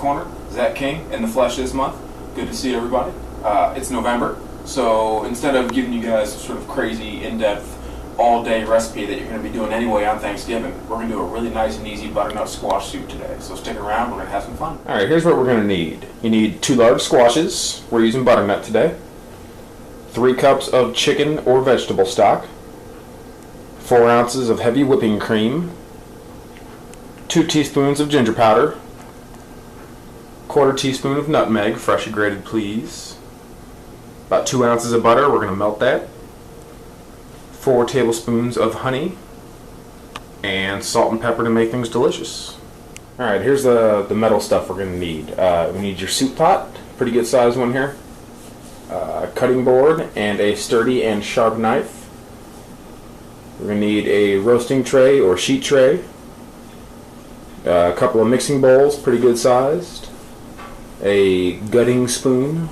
corner, Zach King, in the flesh this month. Good to see everybody. It's November, so instead of giving you guys sort of crazy, in-depth, all-day recipe that you're going to be doing anyway on Thanksgiving, we're going to do a really nice and easy butternut squash soup today. So stick around, we're going to have some fun. Alright, here's what we're going to need. You need 2 large squashes. We're using butternut today. 3 cups of chicken or vegetable stock. 4 ounces of heavy whipping cream. 2 teaspoons of ginger powder. 1/4 teaspoon of nutmeg, freshly grated please. About 2 ounces of butter, we're going to melt that. 4 tablespoons of honey, and salt and pepper to make things delicious. Alright, here's the metal stuff we're going to need. We need your soup pot, pretty good size one here, a cutting board, and a sturdy and sharp knife. We're going to need a roasting tray or sheet tray, a couple of mixing bowls, pretty good sized, a gutting spoon,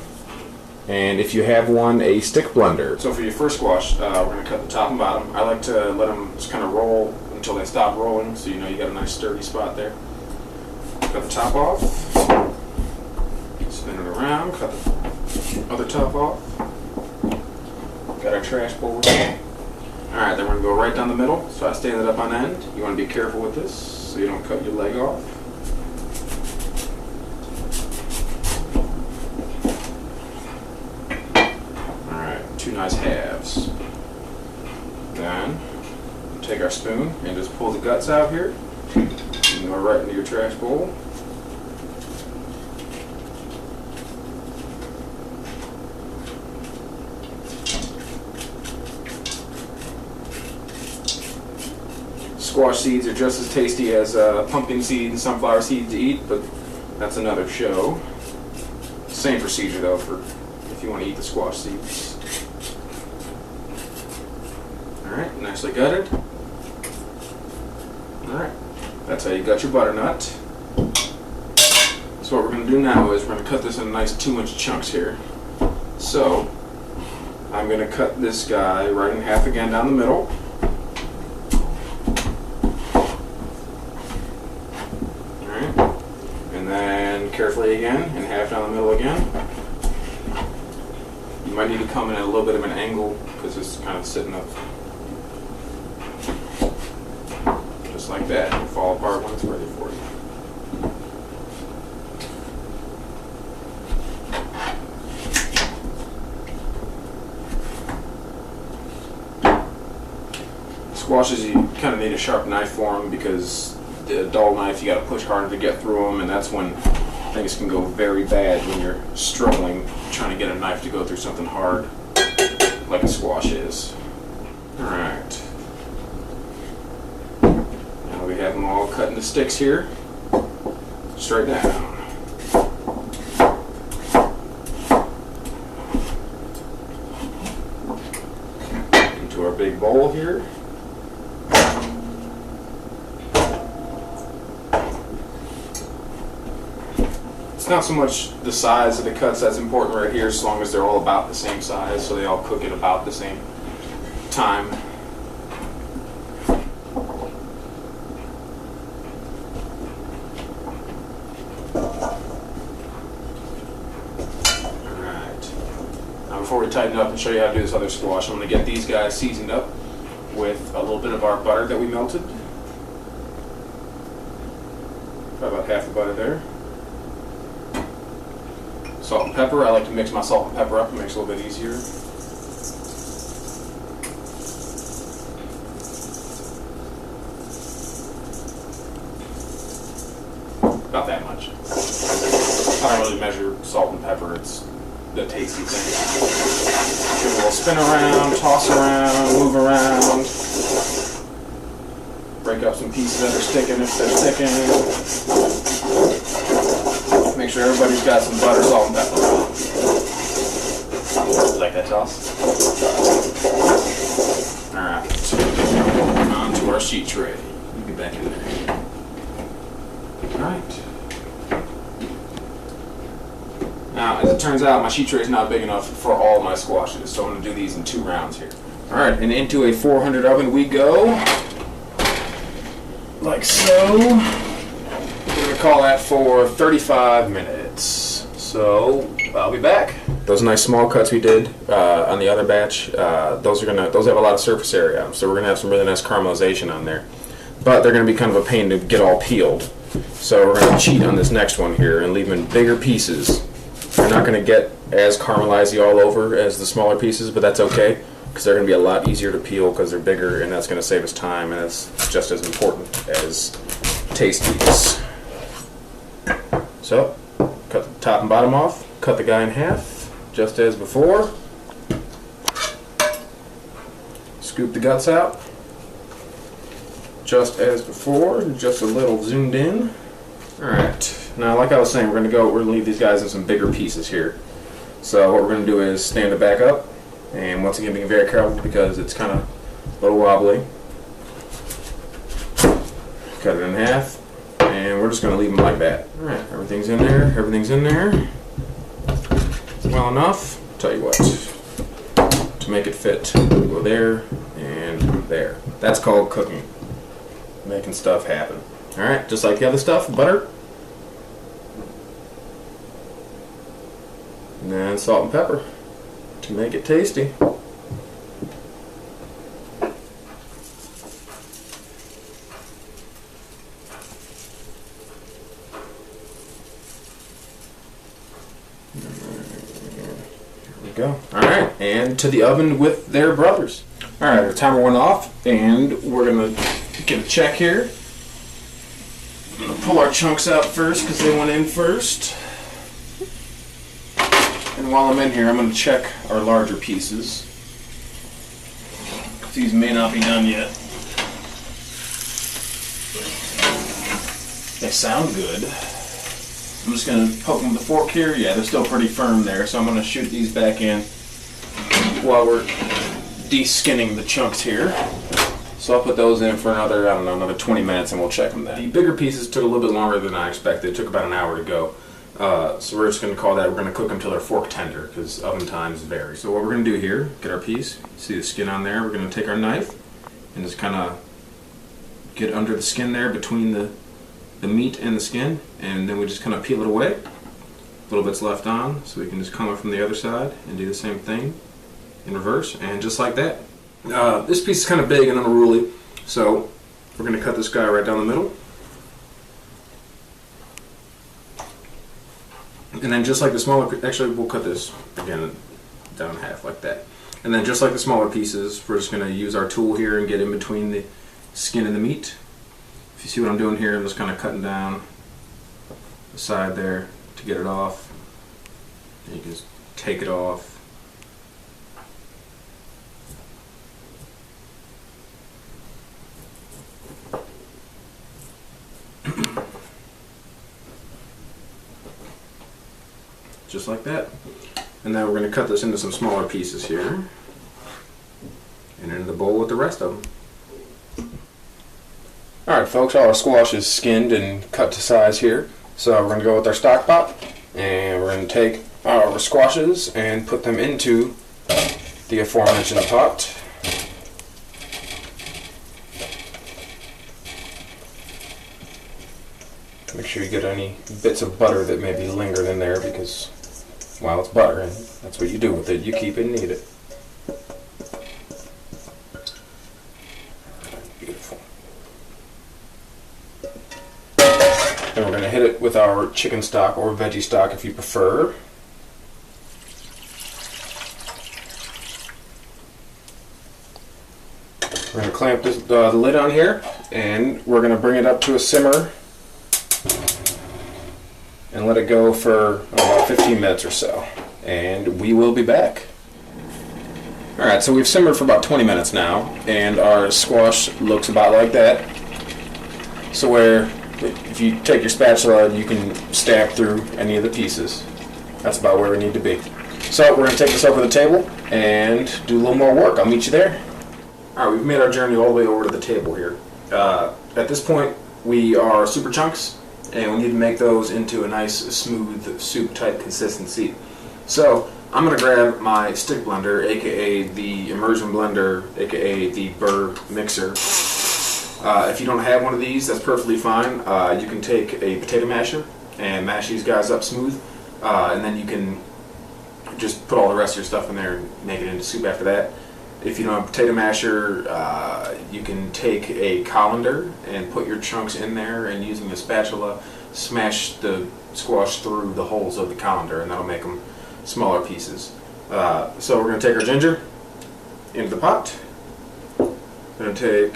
and if you have one, a stick blender. So for your first squash, we're going to cut the top and bottom. I like to let them just kind of roll until they stop rolling, so you know you got a nice sturdy spot there. Cut the top off, spin it around, cut the other top off. Got our trash bowl. Alright, then we're going to go right down the middle, so I stand it up on end. You want to be careful with this so you don't cut your leg off. Two nice halves. Then take our spoon and just pull the guts out here and go right into your trash bowl. Squash seeds are just as tasty as pumpkin seeds and sunflower seeds to eat, but that's another show. Same procedure though for if you want to eat the squash seeds. Alright, nicely gutted. Alright, that's how you gut your butternut. So what we're going to do now is we're going to cut this in nice 2-inch chunks here. So, I'm going to cut this guy right in half again down the middle. Alright, and then carefully again, in half down the middle again. You might need to come in at a little bit of an angle because it's kind of sitting up. Just like that, it'll fall apart when it's ready for you. Squashes, you kind of need a sharp knife for them because the dull knife, you got to push harder to get through them, and that's when things can go very bad when you're struggling trying to get a knife to go through something hard like a squash is. Alright. Now we have them all cut into sticks here, straight down. Into our big bowl here. It's not so much the size of the cuts that's important right here, as long as they're all about the same size, so they all cook at about the same time. Alright. Now before we tighten up and show you how to do this other squash, I'm going to get these guys seasoned up with a little bit of our butter that we melted. About half the butter there. Salt and pepper. I like to mix my salt and pepper up. It makes it a little bit easier. About that much. I don't really measure salt and pepper. It's the tasty thing. Give it a little spin around, toss around, move around. Break up some pieces that are sticking if they're sticking. Make sure everybody's got some butter, salt, and pepper. Like that, toss? Alright. On to our sheet tray. We'll get back in there. Alright. Now, as it turns out, my sheet tray is not big enough for all my squashes, so I'm going to do these in 2 rounds here. Alright, and into a 400 oven we go. Like so. Give it a call that for 35 minutes. So I'll be back. Those nice small cuts we did on the other batch, those have a lot of surface area, so we're gonna have some really nice caramelization on there. But they're gonna be kind of a pain to get all peeled. So we're gonna cheat on this next one here and leave them in bigger pieces. They're not gonna get as caramelized all over as the smaller pieces, but that's okay, because they're going to be a lot easier to peel because they're bigger, and that's going to save us time, and it's just as important as tastiness. So, cut the top and bottom off, cut the guy in half, just as before. Scoop the guts out, just as before, just a little zoomed in. Alright, now like I was saying, we're going to leave these guys in some bigger pieces here. So what we're going to do is stand it back up, and once again being very careful because it's kind of a little wobbly. Cut it in half, and we're just going to leave them like that. Alright, everything's in there, well enough. Tell you what, to make it fit, go there and there. That's called cooking, making stuff happen. Alright, just like the other stuff, butter, and then salt and pepper to make it tasty. Here we go. Alright, and to the oven with their brothers. Alright, our timer went off, and we're going to get a check here. I'm going to pull our chunks out first because they went in first. And while I'm in here, I'm going to check our larger pieces. These may not be done yet. They sound good. I'm just going to poke them with a fork here. Yeah, they're still pretty firm there, so I'm going to shoot these back in while we're de-skinning the chunks here. So I'll put those in for another, another 20 minutes, and we'll check them then. The bigger pieces took a little bit longer than I expected. It took about an hour to go. So we're just going to call that, we're going to cook them until they're fork tender, because oven times vary. So what we're going to do here, get our piece, see the skin on there, we're going to take our knife and just kind of get under the skin there between the meat and the skin, and then we just kind of peel it away. A little bit's left on, so we can just come up from the other side and do the same thing in reverse, and just like that. This piece is kind of big and unruly, so we're going to cut this guy right down the middle. And then just like the smaller, actually we'll cut this again down in half like that. And then just like the smaller pieces, we're just going to use our tool here and get in between the skin and the meat. If you see what I'm doing here, I'm just kind of cutting down the side there to get it off. And you can just take it off. Just like that. And then we're going to cut this into some smaller pieces here and into the bowl with the rest of them. Alright folks, all our squash is skinned and cut to size here. So we're going to go with our stock pot, and we're going to take our squashes and put them into the aforementioned pot. Make sure you get any bits of butter that maybe lingered in there, because, well, it's butter, and that's what you do with it. You keep it and eat it. Beautiful. Then we're going to hit it with our chicken stock or veggie stock if you prefer. We're going to clamp the lid on here, and we're going to bring it up to a simmer and let it go for about 15 minutes or so, and we will be back. Alright, so we've simmered for about 20 minutes now, and our squash looks about like that. So where, if you take your spatula, you can stab through any of the pieces. That's about where we need to be. So we're going to take this over the table and do a little more work. I'll meet you there. Alright, we've made our journey all the way over to the table here. At this point, we are super chunks, and we need to make those into a nice smooth soup type consistency. So I'm going to grab my stick blender, aka the immersion blender, aka the burr mixer, If you don't have one of these, that's perfectly fine. You can take a potato masher and mash these guys up smooth, and then you can just put all the rest of your stuff in there and make it into soup after that. If you don't have a potato masher, you can take a colander and put your chunks in there, and using a spatula, smash the squash through the holes of the colander, and that'll make them smaller pieces. So we're going to take our ginger into the pot. I'm going to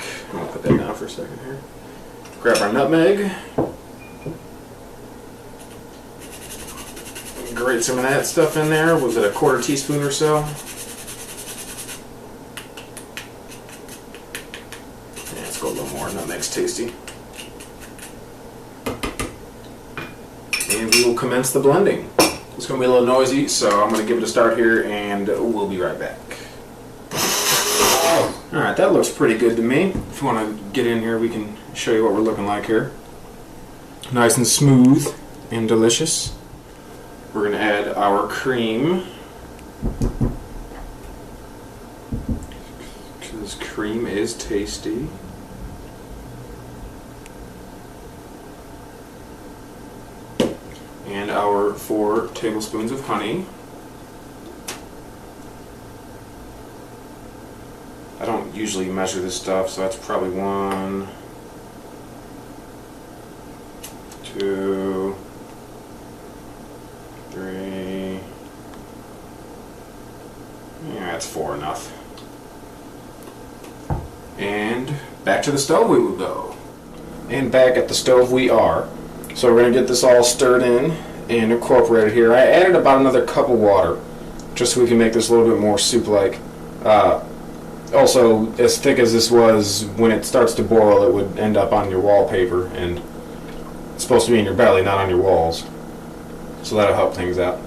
put that down for a second here. Grab our nutmeg. Grate some of that stuff in there. Was it a quarter teaspoon or so? Yeah, let's go a little more. Nutmeg's tasty. And we will commence the blending. It's going to be a little noisy, so I'm going to give it a start here, and we'll be right back. Alright, that looks pretty good to me. If you want to get in here, we can show you what we're looking like here. Nice and smooth and delicious. We're going to add our cream, because cream is tasty. And our 4 tablespoons of honey. I don't usually measure this stuff, so that's probably 1, 2, 3. Yeah, that's 4 enough. And back to the stove we will go. And back at the stove we are. So we're going to get this all stirred in and incorporated here. I added about another cup of water, just so we can make this a little bit more soup-like. Also, as thick as this was, when it starts to boil, it would end up on your wallpaper, and it's supposed to be in your belly, not on your walls. So that'll help things out.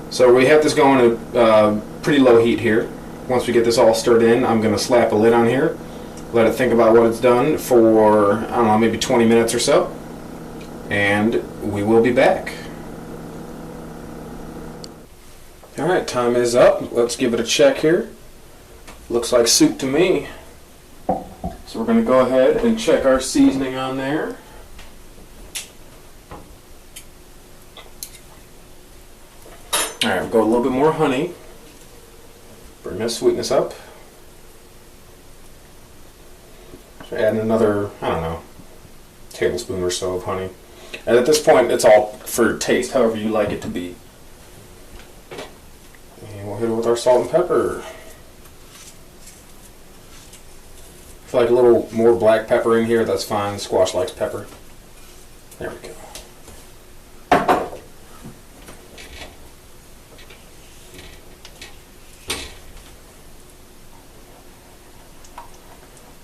So we have this going at pretty low heat here. Once we get this all stirred in, I'm going to slap a lid on here, let it think about what it's done for, I don't know, maybe 20 minutes or so, and we will be back. Alright, time is up. Let's give it a check here. Looks like soup to me. So we're going to go ahead and check our seasoning on there. Alright, we'll go a little bit more honey. Bring that sweetness up. So adding another, I don't know, tablespoon or so of honey. And at this point, it's all for taste, however you like it to be. And we'll hit it with our salt and pepper. If you like a little more black pepper in here, that's fine. Squash likes pepper. There we go.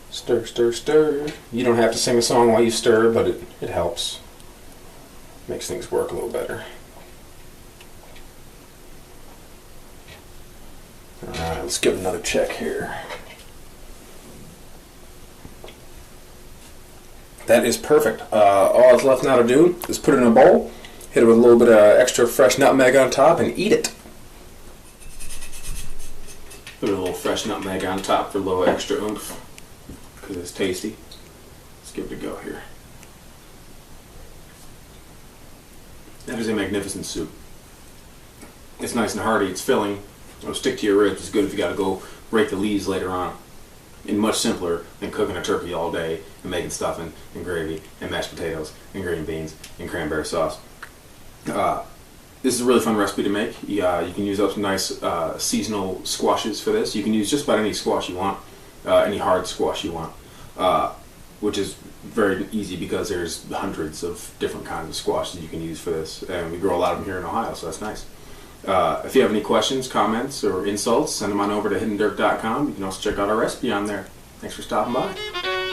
Stir, stir, stir. You don't have to sing a song while you stir, but it helps. Makes things work a little better. Alright, let's give it another check here. That is perfect. All that's left now to do is put it in a bowl, hit it with a little bit of extra fresh nutmeg on top, and eat it. Put a little fresh nutmeg on top for a little extra oomph, because it's tasty. Let's give it a go here. That is a magnificent soup. It's nice and hearty, it's filling. It'll stick to your ribs. It's good if you got to go break the leaves later on. And much simpler than cooking a turkey all day and making stuffing and gravy and mashed potatoes and green beans and cranberry sauce. This is a really fun recipe to make. You can use up some nice seasonal squashes for this. You can use just about any squash you want, any hard squash you want, which is very easy because there's hundreds of different kinds of squashes you can use for this. And we grow a lot of them here in Ohio, so that's nice. If you have any questions, comments, or insults, send them on over to hiddendirk.com. You can also check out our recipe on there. Thanks for stopping by.